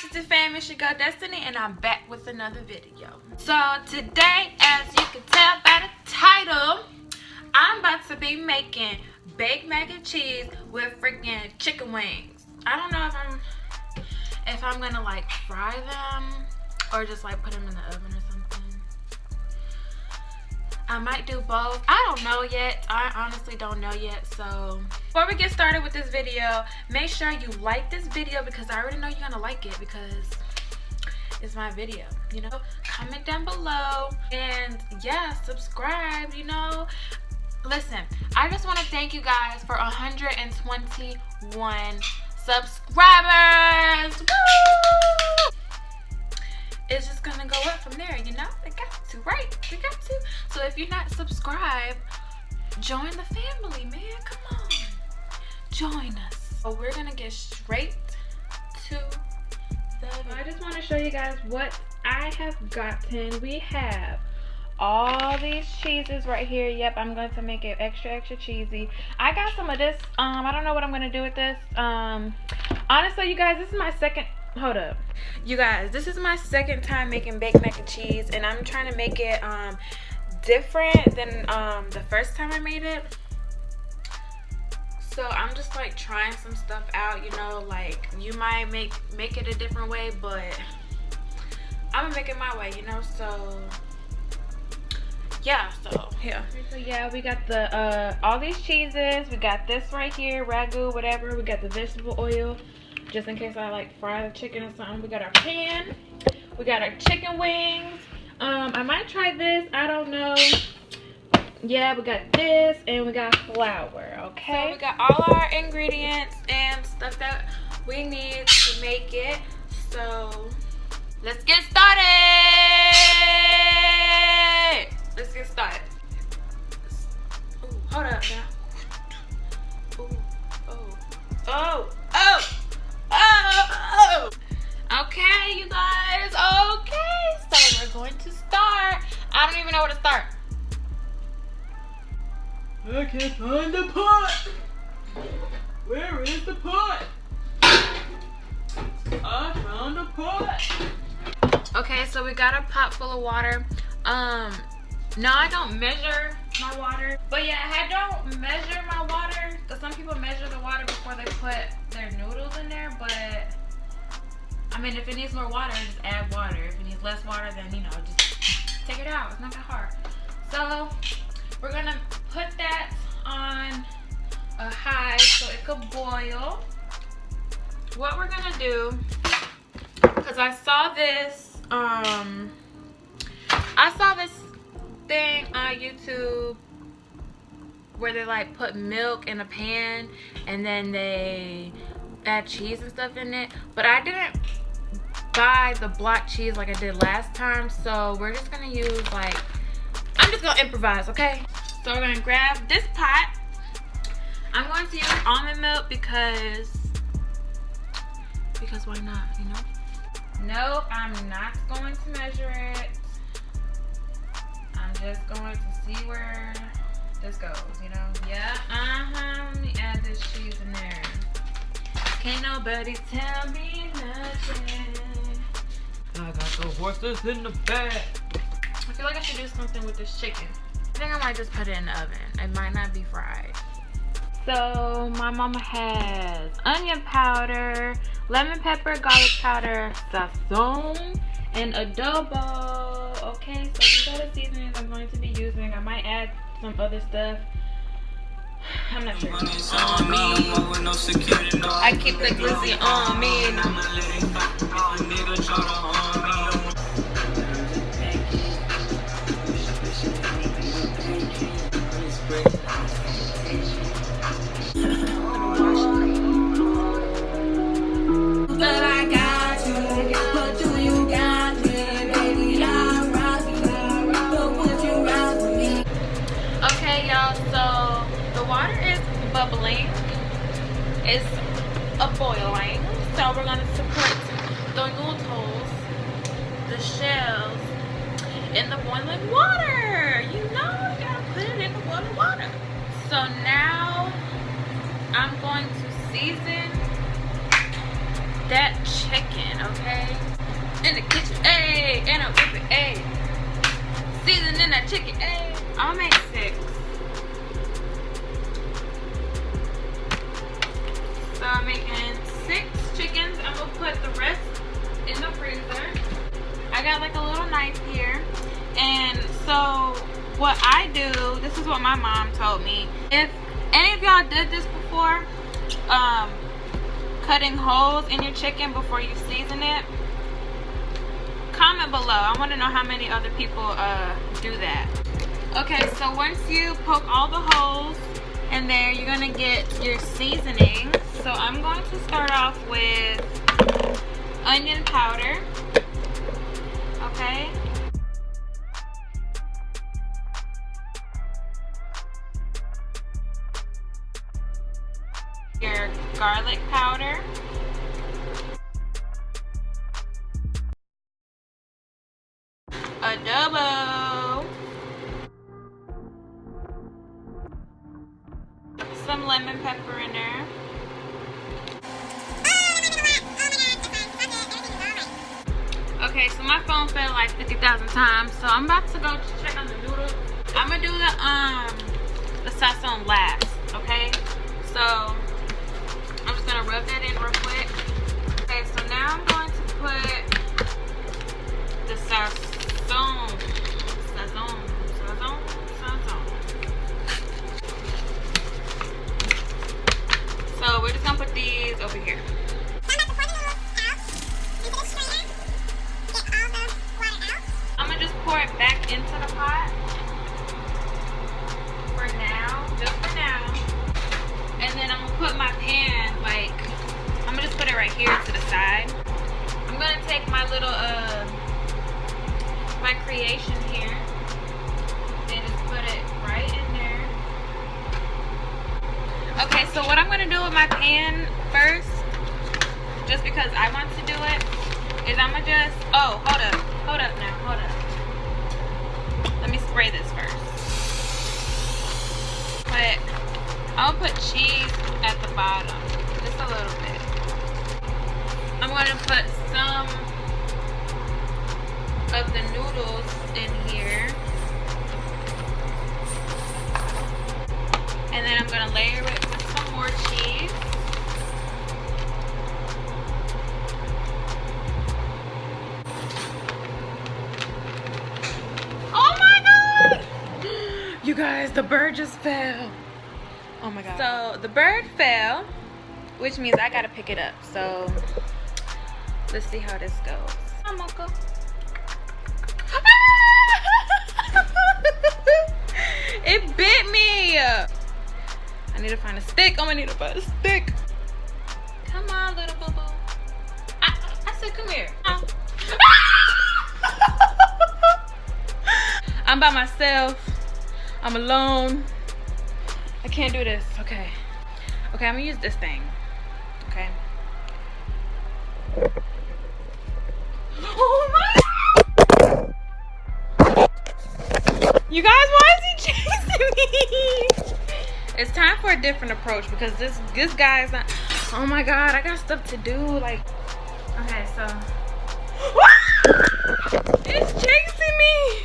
Washington fam, it's your girl Destiny, and I'm back with another video. So today, as you can tell by the title, I'm about to be making baked mac and cheese with freaking chicken wings. I don't know if I'm gonna like fry them or just like put them in the oven or something. I might do both. I don't know yet. I honestly don't know yet. So before we get started with this video, make sure you like this video because I already know you're gonna like it because it's my video, you know. Comment down below and yeah, subscribe, you know. Listen, I just want to thank you guys for 121 subscribers. Woo! It's just gonna go up from there, you know. We got to, right? We got to. So if you're not subscribed, join the family, man. Come on, join us. So we're gonna get straight to the video. I just want to show you guys what I have gotten. We have all these cheeses right here. Yep, I'm going to make it extra cheesy. I got some of this. I don't know what I'm gonna do with this. Honestly, you guys, this is my second. Hold up, you guys, this is my second time making baked mac and cheese, and I'm trying to make it different than the first time I made it. So I'm just like trying some stuff out, you know. Like you might make it a different way, but I'm gonna make it my way, you know. So yeah, so yeah. So yeah, we got the all these cheeses. We got this right here, ragu, whatever. We got the vegetable oil, just in case I like fry the chicken or something. We got our pan. We got our chicken wings. I might try this. I don't know. Yeah, we got this and we got flour. Okay. So we got all our ingredients and stuff that we need to make it. So let's get started. Let's get started. Ooh, hold up now. Ooh, oh. Okay, you guys. Okay, so we're going to start. I don't even know where to start. I can't find the pot. Where is the pot? I found the pot. Okay, so we got a pot full of water. No, I don't measure my water. But yeah, I don't measure my water because some people measure the water before they put their noodles in there. But I mean, if it needs more water, just add water. If it needs less water, then you know, just take it out. It's not that hard. So we're gonna put that on a high so it could boil. What we're gonna do, because I saw this thing on YouTube where they like put milk in a pan and then they add cheese and stuff in it, but I didn't buy the block cheese like I did last time, so we're just gonna use like, I'm just gonna improvise, okay? So we're gonna grab this pot. I'm going to use almond milk because why not, you know? Nope, I'm not going to measure it. I'm just going to see where this goes, you know? Yeah, let me add this cheese in there. Can't nobody tell me nothing. I got the horses in the bag. I feel like I should do something with this chicken. I think I might just put it in the oven. It might not be fried. So my mama has onion powder, lemon pepper, garlic powder, sazon, and adobo. Okay, so these are the seasonings I'm going to be using. I might add some other stuff. I'm not sure. I keep the glizzy on me. But I got you. But do you got me, baby? I'm rising. But would you ride with me? Okay, y'all. So the water is bubbling. It's boiling. So we're gonna put the noodles, the shells, in the boiling water. You know, you gotta put it in the boiling water. So now I'm going to season that chicken, okay? chicken. Hey, I'll make 6. So I'm making 6 chickens. I'm gonna put the rest in the freezer. I got like a little knife here. And so what I do, this is what my mom told me. If any of y'all did this before, cutting holes in your chicken before you season it, comment below. I want to know how many other people do that. Okay, so once you poke all the holes in there, you're gonna get your seasoning. So I'm going to start off with onion powder. Okay. Your garlic powder. Adobo. Some lemon pepper in there. Okay, so my phone fell like 50,000 times, so I'm about to go check on the noodles. I'm gonna do the sazon last, okay? So I'm just gonna rub that in real quick. Okay, so now I'm going to put the sazon. So we're just gonna put these over here. I'm gonna just pour it back into the pot for now, just for now. And then I'm gonna put my pan, like, I'm gonna just put it right here to the side. I'm gonna take my little, my creation here and just put it right in there. Okay, so what I'm gonna do with my pan first, just because I want to do it, is I'm gonna just, oh, hold up now, hold up. Let me spray this first. But I'll put cheese at the bottom, just a little bit. I'm gonna put some of the noodles in here. And then I'm gonna layer it with some more cheese. Oh my God! You guys, the bird just fell. Oh my God. So the bird fell, which means I gotta pick it up. So let's see how this goes. Hi, Mocha. It bit me. I need to find a stick. I'm gonna need to find a stick. Come on, little boo boo. I said, come here. I'm by myself. I'm alone. I can't do this. Okay. Okay, I'm gonna use this thing. Okay. Oh my! You guys, why is he chasing me? It's time for a different approach because this guy's not. Oh my God, I got stuff to do. Like, okay, so it's chasing me.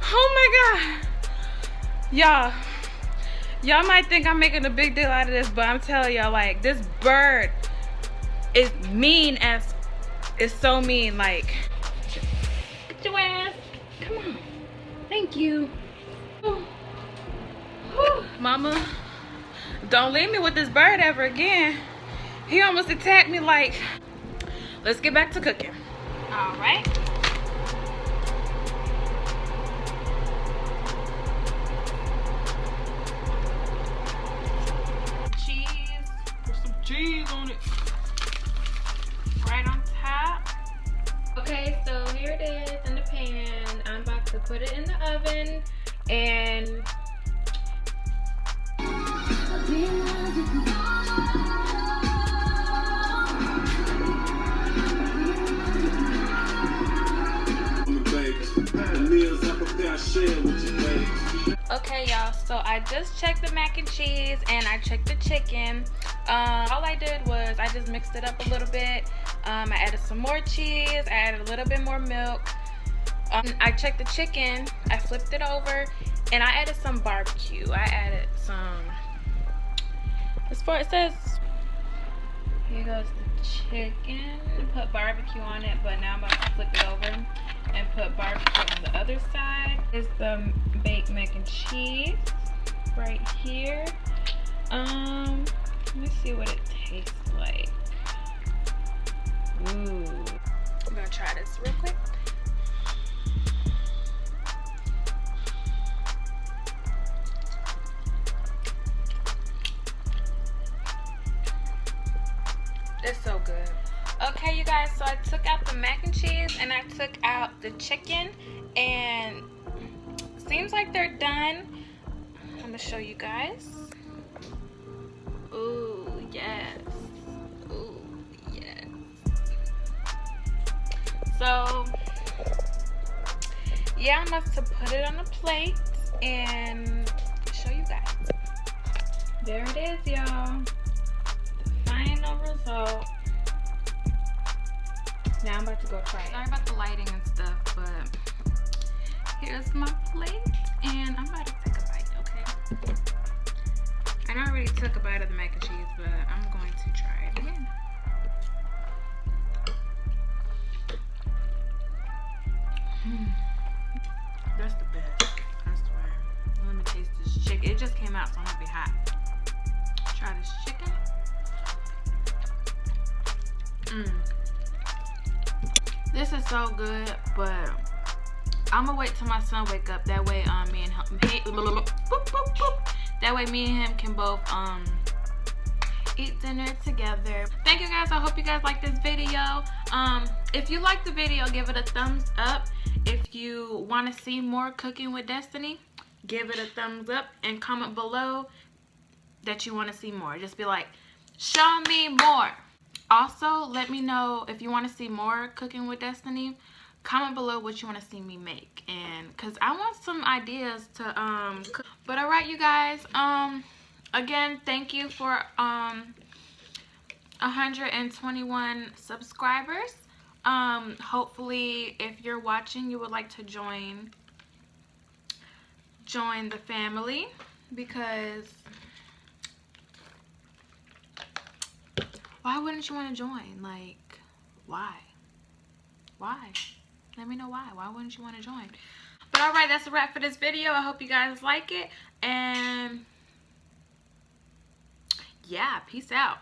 Oh my God, y'all might think I'm making a big deal out of this, but I'm telling y'all, like, this bird is mean as. It's so mean. Like, get your ass. Come on. Thank you. Mama, don't leave me with this bird ever again. He almost attacked me. Like, let's get back to cooking. All right. Cheese. Put some cheese on it. Right on top. Okay, so here it is in the pan. I'm about to put it in the oven and okay, y'all, so I just checked the mac and cheese and I checked the chicken. All I did was I just mixed it up a little bit. I added some more cheese, I added a little bit more milk. I checked the chicken, I flipped it over, and I added some barbecue. I added some, as far as it says, here goes the chicken. Put barbecue on it, but now I'm about to flip it over and put barbecue on the other side. Is the baked mac and cheese right here. Let me see what it tastes like. Ooh. I'm gonna try this real quick. It's so good. Okay, you guys, so I took out the mac and cheese and I took out the chicken, and seems like they're done. I'm gonna show you guys. Ooh, yes. Ooh, yes. So, yeah, I'm about to put it on a plate and show you guys. There it is, y'all. The final result. Now I'm about to go try it. Sorry about the lighting and stuff, but here's my plate, and I'm about to take a bite, okay? I already took a bite of the mac and cheese, but I'm going to try it again. That's the best, I swear. Let me taste this chicken. It just came out, so I'm gonna be hot. Try this chicken. This is so good, but I'm gonna wait till my son wake up. That way, me and him, that way me and him can both eat dinner together. Thank you guys. I hope you guys like this video. If you like the video, give it a thumbs up. If you want to see more Cooking with Destiny, give it a thumbs up and comment below that you want to see more. Just be like, show me more. Also, let me know if you want to see more Cooking with Destiny. Comment below what you want to see me make, and because I want some ideas to cook. But all right, you guys, again, thank you for 121 subscribers. Hopefully, if you're watching, you would like to join the family, because why wouldn't you want to join? Like, why? Let me know why. Why wouldn't you want to join? But all right, that's a wrap for this video. I hope you guys like it, and yeah, peace out.